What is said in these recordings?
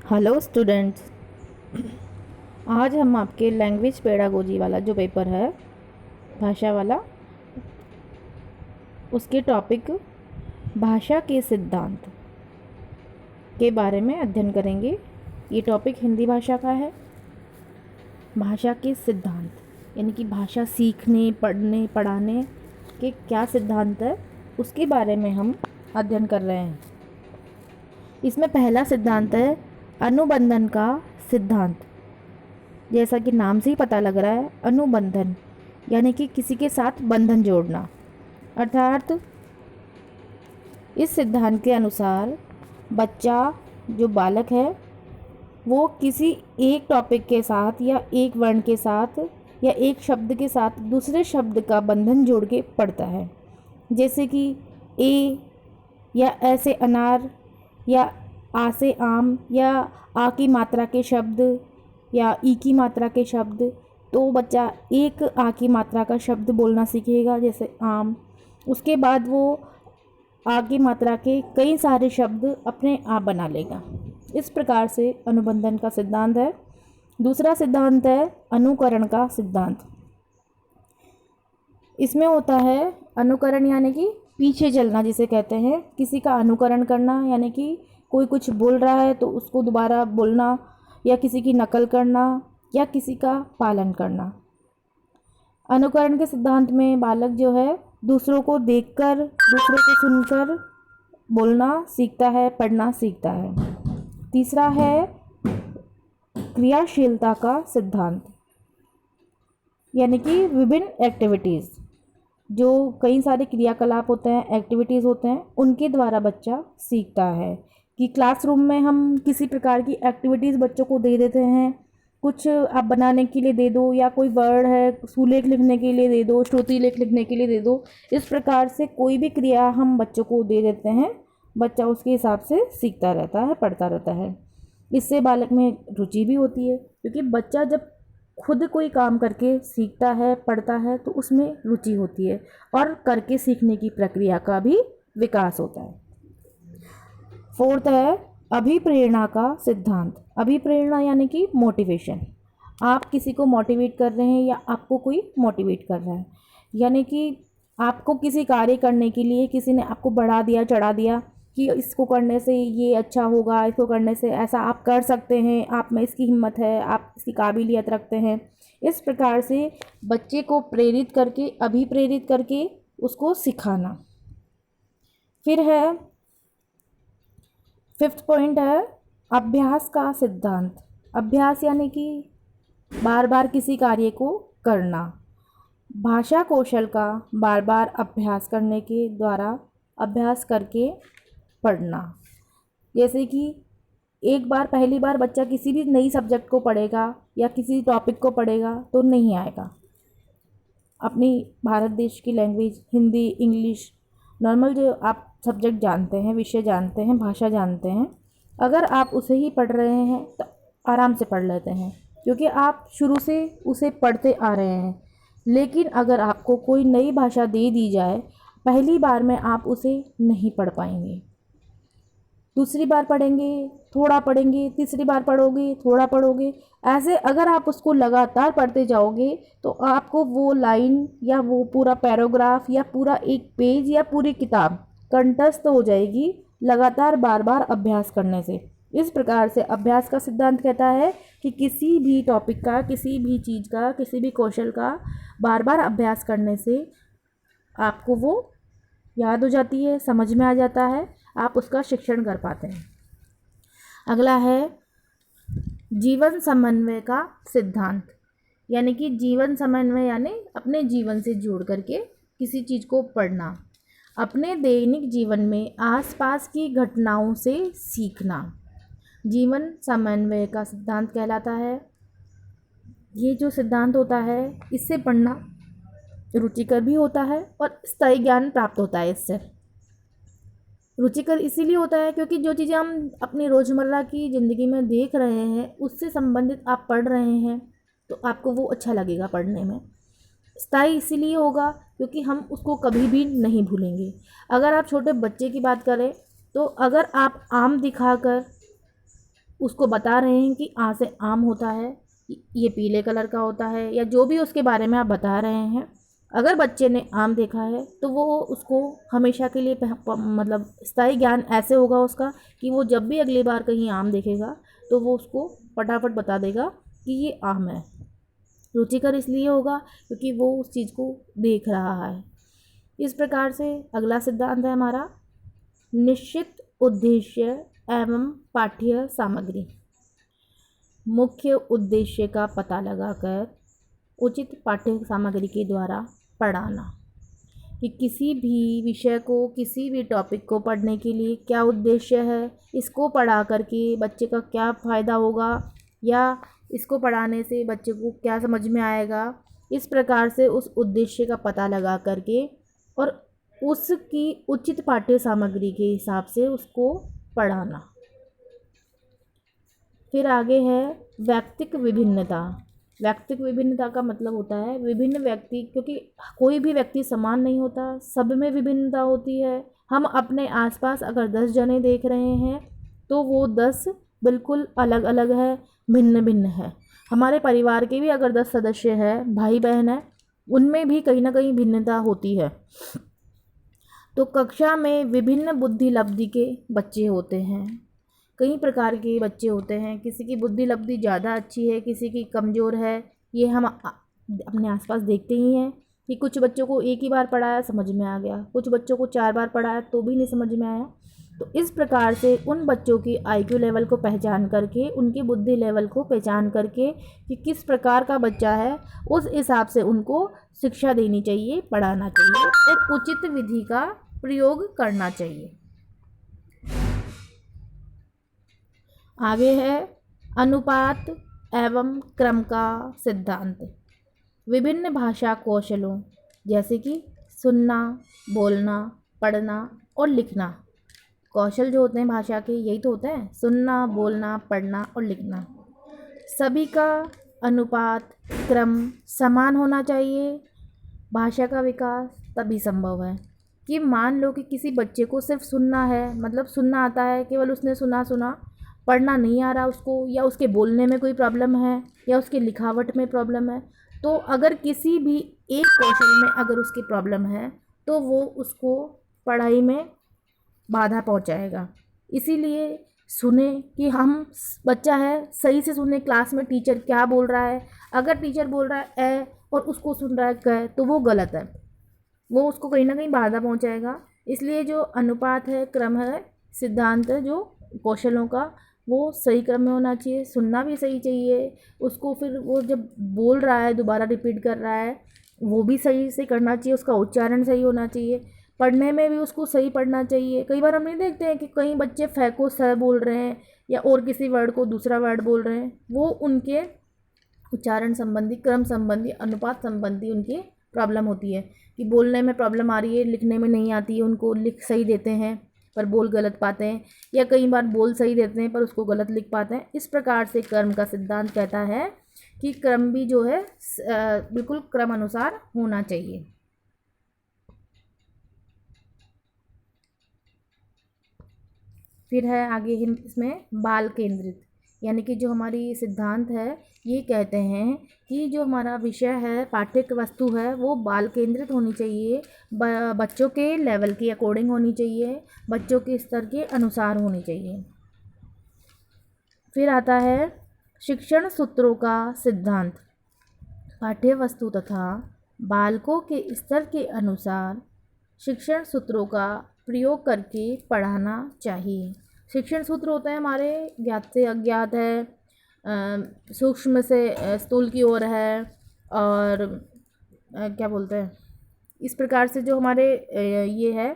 Hello students. आज हम आपके लैंग्वेज पेडागोजी वाला जो पेपर है, भाषा वाला, उसके टॉपिक भाषा के सिद्धांत के बारे में अध्ययन करेंगे। ये टॉपिक हिंदी भाषा का है। भाषा के सिद्धांत यानी कि भाषा सीखने, पढ़ने, पढ़ाने के क्या सिद्धांत है, उसके बारे में हम अध्ययन कर रहे हैं। इसमें पहला सिद्धांत है अनुबंधन का सिद्धांत। जैसा कि नाम से ही पता लग रहा है, अनुबंधन यानी कि किसी के साथ बंधन जोड़ना। अर्थात इस सिद्धांत के अनुसार बच्चा जो बालक है वो किसी एक टॉपिक के साथ या एक वर्ण के साथ या एक शब्द के साथ दूसरे शब्द का बंधन जोड़ के पढ़ता है। जैसे कि ए या ऐसे अनार या आ से आम या आ की मात्रा के शब्द या ई की मात्रा के शब्द, तो बच्चा एक आ की मात्रा का शब्द बोलना सीखेगा जैसे आम। उसके बाद वो आ की मात्रा के कई सारे शब्द अपने आप बना लेगा। इस प्रकार से अनुबंधन का सिद्धांत है। दूसरा सिद्धांत है अनुकरण का सिद्धांत। इसमें होता है अनुकरण यानी कि पीछे चलना जिसे कहते हैं, किसी का अनुकरण करना यानी कि कोई कुछ बोल रहा है तो उसको दोबारा बोलना, या किसी की नकल करना या किसी का पालन करना। अनुकरण के सिद्धांत में बालक जो है दूसरों को देखकर, दूसरों को सुनकर बोलना सीखता है, पढ़ना सीखता है। तीसरा है क्रियाशीलता का सिद्धांत यानी कि विभिन्न एक्टिविटीज़, जो कई सारे क्रियाकलाप होते हैं, एक्टिविटीज़ होते हैं, उनके द्वारा बच्चा सीखता है। कि क्लासरूम में हम किसी प्रकार की एक्टिविटीज़ बच्चों को दे देते हैं, कुछ आप बनाने के लिए दे दो, या कोई वर्ड है सुलेख लिखने के लिए दे दो, श्रुति लेख लिखने के लिए दे दो। इस प्रकार से कोई भी क्रिया हम बच्चों को दे देते हैं, बच्चा उसके हिसाब से सीखता रहता है, पढ़ता रहता है। इससे बालक में रुचि भी होती है, क्योंकि बच्चा जब खुद कोई काम करके सीखता है, पढ़ता है, तो उसमें रुचि होती है और करके सीखने की प्रक्रिया का भी विकास होता है। फोर्थ है अभिप्रेरणा का सिद्धांत। अभिप्रेरणा यानी कि मोटिवेशन। आप किसी को मोटिवेट कर रहे हैं या आपको कोई मोटिवेट कर रहा है, यानी कि आपको किसी कार्य करने के लिए किसी ने आपको बढ़ा दिया, चढ़ा दिया कि इसको करने से ये अच्छा होगा, इसको करने से ऐसा आप कर सकते हैं, आप में इसकी हिम्मत है, आप इसकी काबिलियत रखते हैं। इस प्रकार से बच्चे को प्रेरित करके, अभिप्रेरित करके उसको सिखाना। फिर है फिफ्थ पॉइंट है अभ्यास का सिद्धांत। अभ्यास यानी कि बार बार किसी कार्य को करना। भाषा कौशल का बार बार अभ्यास करने के द्वारा अभ्यास करके पढ़ना। जैसे कि एक बार, पहली बार बच्चा किसी भी नई सब्जेक्ट को पढ़ेगा या किसी टॉपिक को पढ़ेगा तो नहीं आएगा। अपनी भारत देश की लैंग्वेज हिंदी, इंग्लिश, नॉर्मल जो आप सब्जेक्ट जानते हैं, विषय जानते हैं, भाषा जानते हैं, अगर आप उसे ही पढ़ रहे हैं तो आराम से पढ़ लेते हैं, क्योंकि आप शुरू से उसे पढ़ते आ रहे हैं। लेकिन अगर आपको कोई नई भाषा दे दी जाए, पहली बार में आप उसे नहीं पढ़ पाएंगे। दूसरी बार पढ़ेंगे, थोड़ा पढ़ेंगे, तीसरी बार पढ़ोगे, थोड़ा पढ़ोगे। ऐसे अगर आप उसको लगातार पढ़ते जाओगे तो आपको वो लाइन या वो पूरा पैराग्राफ या पूरा एक पेज या पूरी किताब कंठस्थ हो जाएगी, लगातार बार बार अभ्यास करने से। इस प्रकार से अभ्यास का सिद्धांत कहता है कि किसी भी टॉपिक का, किसी भी चीज़ का, किसी भी कौशल का बार बार अभ्यास करने से आपको वो याद हो जाती है, समझ में आ जाता है, आप उसका शिक्षण कर पाते हैं। अगला है जीवन समन्वय का सिद्धांत। यानी कि जीवन समन्वय यानी अपने जीवन से जोड़ करके किसी चीज़ को पढ़ना, अपने दैनिक जीवन में आसपास की घटनाओं से सीखना जीवन समन्वय का सिद्धांत कहलाता है। ये जो सिद्धांत होता है, इससे पढ़ना रुचिकर भी होता है और स्थायी ज्ञान प्राप्त होता है। इससे रुचिकर इसीलिए होता है क्योंकि जो चीज़ें हम अपनी रोज़मर्रा की ज़िंदगी में देख रहे हैं, उससे संबंधित आप पढ़ रहे हैं, तो आपको वो अच्छा लगेगा पढ़ने में। स्थायी इसीलिए होगा क्योंकि हम उसको कभी भी नहीं भूलेंगे। अगर आप छोटे बच्चे की बात करें तो अगर आप आम दिखाकर उसको बता रहे हैं कि आ से आम होता है, ये पीले कलर का होता है, या जो भी उसके बारे में आप बता रहे हैं। अगर बच्चे ने आम देखा है तो वो उसको हमेशा के लिए मतलब स्थायी ज्ञान ऐसे होगा उसका कि वो जब भी अगली बार कहीं आम देखेगा तो वो उसको फटाफट बता देगा कि ये आम है। रुचिकर इसलिए होगा क्योंकि वो उस चीज़ को देख रहा है। इस प्रकार से अगला सिद्धांत है हमारा निश्चित उद्देश्य एवं पाठ्य सामग्री। मुख्य उद्देश्य का पता लगाकर उचित पाठ्य सामग्री के द्वारा पढ़ाना, कि किसी भी विषय को, किसी भी टॉपिक को पढ़ने के लिए क्या उद्देश्य है, इसको पढ़ा करके बच्चे का क्या फ़ायदा होगा, या इसको पढ़ाने से बच्चे को क्या समझ में आएगा। इस प्रकार से उस उद्देश्य का पता लगा करके और उसकी उचित पाठ्य सामग्री के हिसाब से उसको पढ़ाना। फिर आगे है व्यक्तिक विभिन्नता। व्यक्तिक विभिन्नता का मतलब होता है विभिन्न व्यक्ति, क्योंकि कोई भी व्यक्ति समान नहीं होता, सब में विभिन्नता होती है। हम अपने आसपास अगर 10 जने देख रहे हैं तो वो 10 बिल्कुल अलग अलग है, भिन्न भिन्न है। हमारे परिवार के भी अगर 10 सदस्य हैं, भाई बहन हैं, उनमें भी कहीं ना कहीं भिन्नता होती है। तो कक्षा में विभिन्न बुद्धि लब्धि के बच्चे होते हैं, कई प्रकार के बच्चे होते हैं। किसी की बुद्धि लब्धि ज़्यादा अच्छी है, किसी की कमज़ोर है। ये हम अपने आसपास देखते ही हैं कि कुछ बच्चों को एक ही बार पढ़ाया समझ में आ गया, कुछ बच्चों को 4 बार पढ़ाया तो भी नहीं समझ में आया। तो इस प्रकार से उन बच्चों की IQ लेवल को पहचान करके, उनकी बुद्धि लेवल को पहचान करके कि किस प्रकार का बच्चा है, उस हिसाब से उनको शिक्षा देनी चाहिए, पढ़ाना चाहिए और उचित विधि का प्रयोग करना चाहिए। आगे है अनुपात एवं क्रम का सिद्धांत। विभिन्न भाषा कौशलों जैसे कि सुनना, बोलना, पढ़ना और लिखना, कौशल जो होते हैं भाषा के यही तो होते हैं, सुनना, बोलना, पढ़ना और लिखना। सभी का अनुपात क्रम समान होना चाहिए। भाषा का विकास तभी संभव है कि मान लो कि किसी बच्चे को सिर्फ सुनना है, मतलब सुनना आता है, केवल उसने सुना, पढ़ना नहीं आ रहा उसको, या उसके बोलने में कोई प्रॉब्लम है, या उसकी लिखावट में प्रॉब्लम है। तो अगर किसी भी एक कौशल में अगर उसकी प्रॉब्लम है तो वो उसको पढ़ाई में बाधा पहुंचाएगा। इसीलिए सुने कि हम बच्चा है सही से सुने, क्लास में टीचर क्या बोल रहा है। अगर टीचर बोल रहा है ए और उसको सुन रहा है क, तो वो गलत है, वो उसको कहीं ना कहीं बाधा पहुंचाएगा। इसलिए जो अनुपात है, क्रम है, सिद्धांत है जो कौशलों का, वो सही क्रम में होना चाहिए। सुनना भी सही चाहिए उसको, फिर वो जब बोल रहा है दोबारा रिपीट कर रहा है वो भी सही से करना चाहिए, उसका उच्चारण सही होना चाहिए। पढ़ने में भी उसको सही पढ़ना चाहिए। कई बार हम नहीं देखते हैं कि कई बच्चे फ को स बोल रहे हैं या और किसी वर्ड को दूसरा वर्ड बोल रहे हैं, वो उनके उच्चारण संबंधी, क्रम संबंधी, अनुपात संबंधी उनकी प्रॉब्लम होती है कि बोलने में प्रॉब्लम आ रही है, लिखने में नहीं आती है उनको, लिख सही देते हैं पर बोल गलत पाते हैं, या कई बार बोल सही देते हैं पर उसको गलत लिख पाते हैं। इस प्रकार से क्रम का सिद्धांत कहता है कि क्रम भी जो है बिल्कुल क्रम अनुसार होना चाहिए। फिर है आगे इसमें बाल केंद्रित, यानी कि जो हमारी सिद्धांत है ये कहते हैं कि जो हमारा विषय है, पाठ्यक वस्तु है, वो बाल केंद्रित होनी चाहिए, बच्चों के लेवल के अकॉर्डिंग होनी चाहिए, बच्चों के स्तर के अनुसार होनी चाहिए। फिर आता है शिक्षण सूत्रों का सिद्धांत। पाठ्य वस्तु तथा बालकों के स्तर के अनुसार शिक्षण सूत्रों का प्रयोग करके पढ़ाना चाहिए। शिक्षण सूत्र होते हैं हमारे ज्ञात से अज्ञात है, सूक्ष्म से स्थूल की ओर है, और क्या बोलते हैं, इस प्रकार से जो हमारे ये है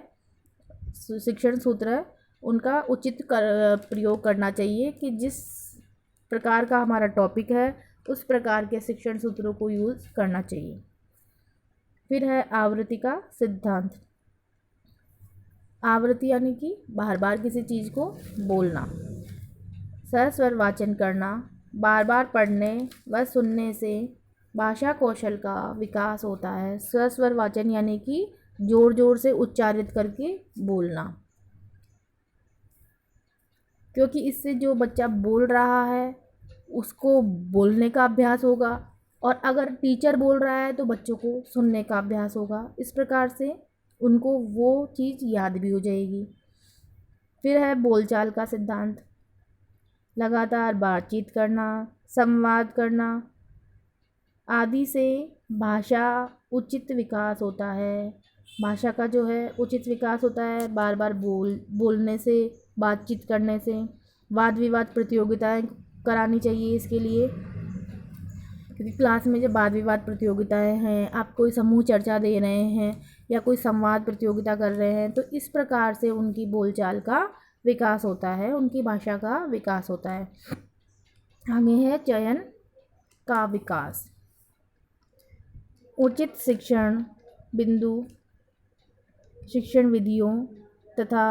शिक्षण सूत्र है, उनका उचित प्रयोग करना चाहिए कि जिस प्रकार का हमारा टॉपिक है उस प्रकार के शिक्षण सूत्रों को यूज़ करना चाहिए। फिर है आवृत्ति का सिद्धांत। आवृत्ति यानी कि बार बार किसी चीज़ को बोलना, सस्वर वाचन करना, बार बार पढ़ने व सुनने से भाषा कौशल का विकास होता है। सस्वर वाचन यानी कि जोर जोर से उच्चारित करके बोलना। क्योंकि इससे जो बच्चा बोल रहा है उसको बोलने का अभ्यास होगा, और अगर टीचर बोल रहा है तो बच्चों को सुनने का अभ्यास होगा। इस प्रकार से उनको वो चीज़ याद भी हो जाएगी। फिर है बोलचाल का सिद्धांत। लगातार बातचीत करना, संवाद करना आदि से भाषा उचित विकास होता है। भाषा का जो है उचित विकास होता है बार बार बोलने से, बातचीत करने से। वाद विवाद प्रतियोगिताएं करानी चाहिए इसके लिए, क्योंकि क्लास में जब वाद विवाद प्रतियोगिताएं हैं, आप कोई समूह चर्चा दे रहे हैं या कोई संवाद प्रतियोगिता कर रहे हैं, तो इस प्रकार से उनकी बोलचाल का विकास होता है, उनकी भाषा का विकास होता है। आगे है चयन का विकास। उचित शिक्षण बिंदु, शिक्षण विधियों तथा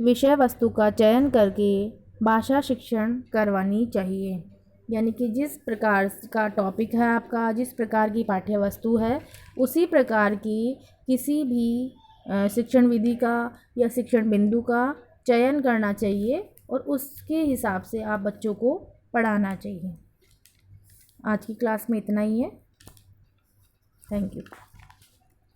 विषय वस्तु का चयन करके भाषा शिक्षण करवानी चाहिए। यानी कि जिस प्रकार का टॉपिक है आपका, जिस प्रकार की पाठ्य वस्तु है, उसी प्रकार की किसी भी शिक्षण विधि का या शिक्षण बिंदु का चयन करना चाहिए और उसके हिसाब से आप बच्चों को पढ़ाना चाहिए। आज की क्लास में इतना ही है। Thank you.